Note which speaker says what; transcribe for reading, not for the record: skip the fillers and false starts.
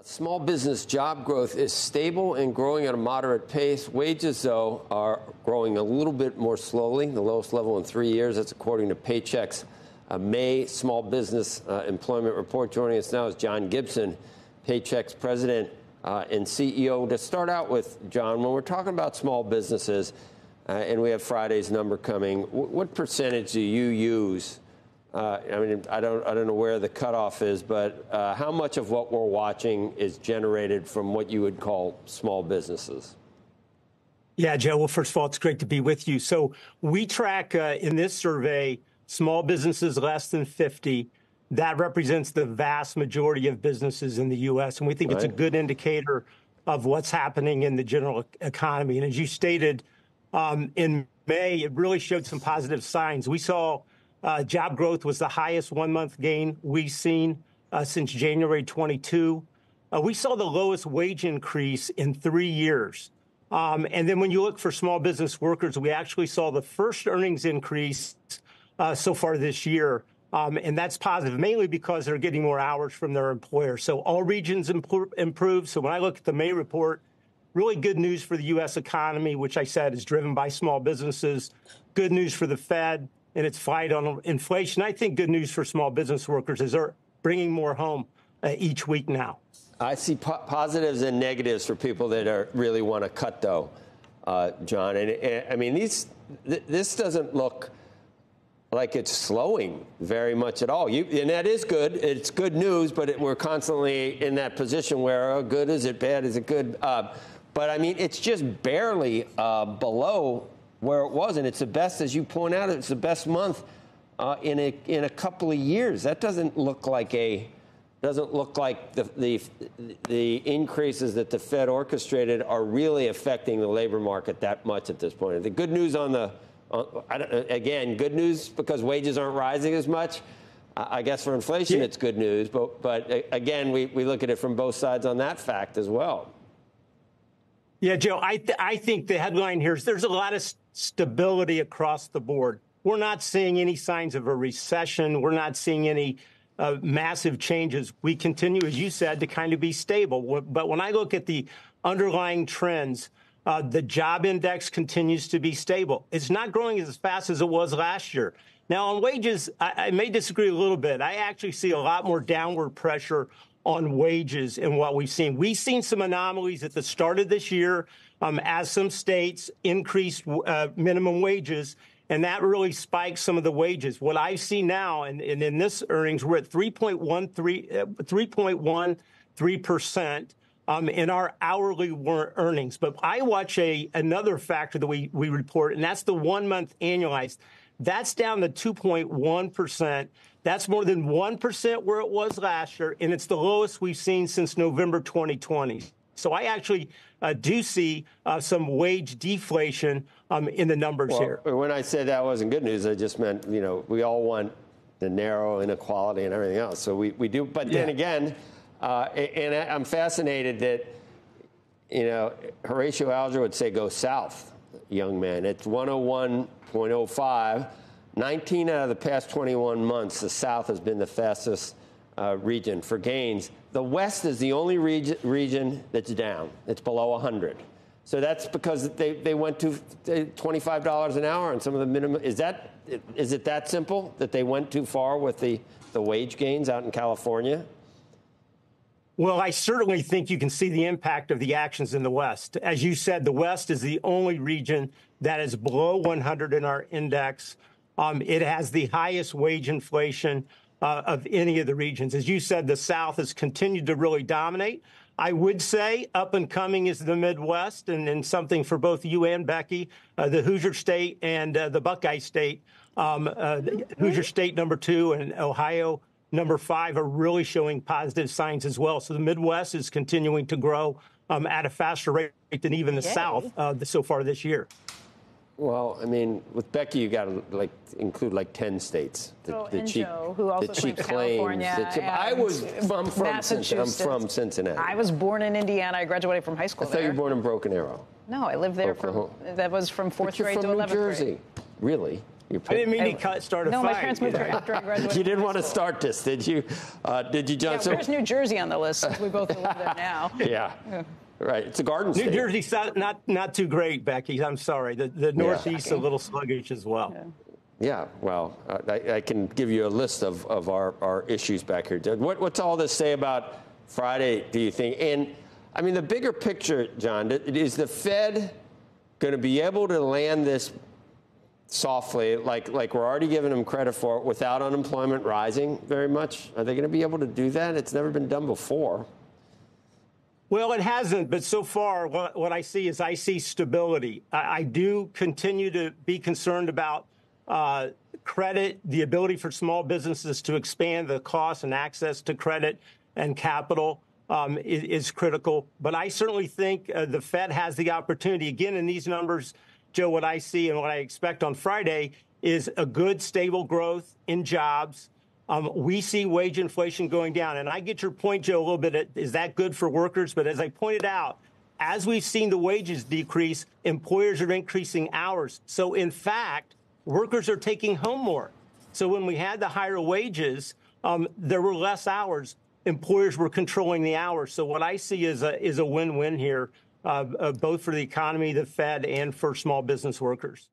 Speaker 1: Small business job growth is stable and growing at a moderate pace. Wages, though, are growing a little bit more slowly, the lowest level in 3 years. That's according to Paychex May small business employment report. Joining us now is John Gibson, Paychex president and CEO. To start out with, John, when we're talking about small businesses, and we have Friday's number coming, what percentage do you use? I don't know where the cutoff is, but how much of what we're watching is generated from what you would call small businesses?
Speaker 2: Yeah, Joe. Well, first of all, it's great to be with you. So we track in this survey small businesses less than 50. That represents the vast majority of businesses in the U.S., and we think it's a good indicator of what's happening in the general economy. And as you stated, in May, it really showed some positive signs. We saw job growth was the highest one-month gain we've seen since January 22. We saw the lowest wage increase in 3 years. And then when you look for small business workers, we actually saw the first earnings increase so far this year. And that's positive, mainly because they're getting more hours from their employer. So all regions improved. So when I look at the May report, really good news for the U.S. economy, which I said is driven by small businesses. Good news for the Fed and its fight on inflation. I think good news for small business workers is they're bringing more home each week now.
Speaker 1: I see positives and negatives for people that really want to cut, though, John. And I mean, this doesn't look like it's slowing very much at all. And that is good. It's good news, but we're constantly in that position where, oh, good, is it bad, is it good? But, I mean, it's just barely below where it was, and it's the best, as you point out, it's the best month in a couple of years. That doesn't look like the increases that the Fed orchestrated are really affecting the labor market that much at this point. The good news again, good news because wages aren't rising as much. I guess for inflation, it's good news, but again, we look at it from both sides on that fact as well.
Speaker 2: Yeah, Joe, I think the headline here is there's a lot of stability across the board. We're not seeing any signs of a recession. We're not seeing any massive changes. We continue, as you said, to kind of be stable. But when I look at the underlying trends, the job index continues to be stable. It's not growing as fast as it was last year. Now, on wages, I may disagree a little bit. I actually see a lot more downward pressure on wages in what we've seen. We've seen some anomalies at the start of this year as some states increased minimum wages, and that really spiked some of the wages. What I see now, and in this earnings, we're at 3.13% in our hourly earnings. But I watch another factor that we report, and that's the 1 month annualized. That's down to 2.1%. That's more than 1% where it was last year, and it's the lowest we've seen since November 2020. So I actually do see some wage deflation in the numbers here.
Speaker 1: When I said that wasn't good news, I just meant, we all want the narrow inequality and everything else. So we do. But then again, and I'm fascinated that, Horatio Alger would say go south, young man. It's 101.05. 19 out of the past 21 months, the South has been the fastest region for gains. The West is the only region that's down. It's below 100. So that's because they went to $25 an hour on some of the minimum. Is it that simple that they went too far with the wage gains out in California?
Speaker 2: Well, I certainly think you can see the impact of the actions in the West. As you said, the West is the only region that is below 100 in our index. It has the highest wage inflation of any of the regions. As you said, the South has continued to really dominate. I would say up and coming is the Midwest, and something for both you and Becky, the Hoosier State and the Buckeye State. Hoosier State #2 and Ohio #5 are really showing positive signs as well. So the Midwest is continuing to grow at a faster rate than even the South so far this year.
Speaker 1: Well, I mean, with Becky, you got to include 10 states.
Speaker 3: Joe, who also claims California.
Speaker 1: I'm from Cincinnati.
Speaker 3: I was born in Indiana. I graduated from high school
Speaker 1: there. I thought you were born in Broken Arrow.
Speaker 3: No, I lived there that was from 4th grade to 11th grade.
Speaker 1: You're from New Jersey. Really?
Speaker 2: I didn't mean to start a fight.
Speaker 3: No, my parents moved here after I graduated.
Speaker 1: You didn't want to start this, did you? Did you, John?
Speaker 3: Yeah, where's New Jersey on the list? Since we both live there now.
Speaker 1: Yeah. Right. It's a garden state.
Speaker 2: New Jersey's not too great, Becky. I'm sorry. The Northeast is a little sluggish as well.
Speaker 1: Yeah, well, I can give you a list of our issues back here. What's all this say about Friday, do you think? And, I mean, the bigger picture, John, is the Fed going to be able to land this softly, like we're already giving them credit for, without unemployment rising very much? Are they going to be able to do that? It's never been done before.
Speaker 2: Well, it hasn't, but so far what I see is stability. I do continue to be concerned about credit, the ability for small businesses to expand the cost and access to credit and capital is critical. But I certainly think the Fed has the opportunity. Again, in these numbers, Joe, what I see and what I expect on Friday is a good, stable growth in jobs. We see wage inflation going down. And I get your point, Joe, a little bit. Is that good for workers? But as I pointed out, as we've seen the wages decrease, employers are increasing hours. So, in fact, workers are taking home more. So when we had the higher wages, there were less hours. Employers were controlling the hours. So what I see is a win-win here, both for the economy, the Fed, and for small business workers.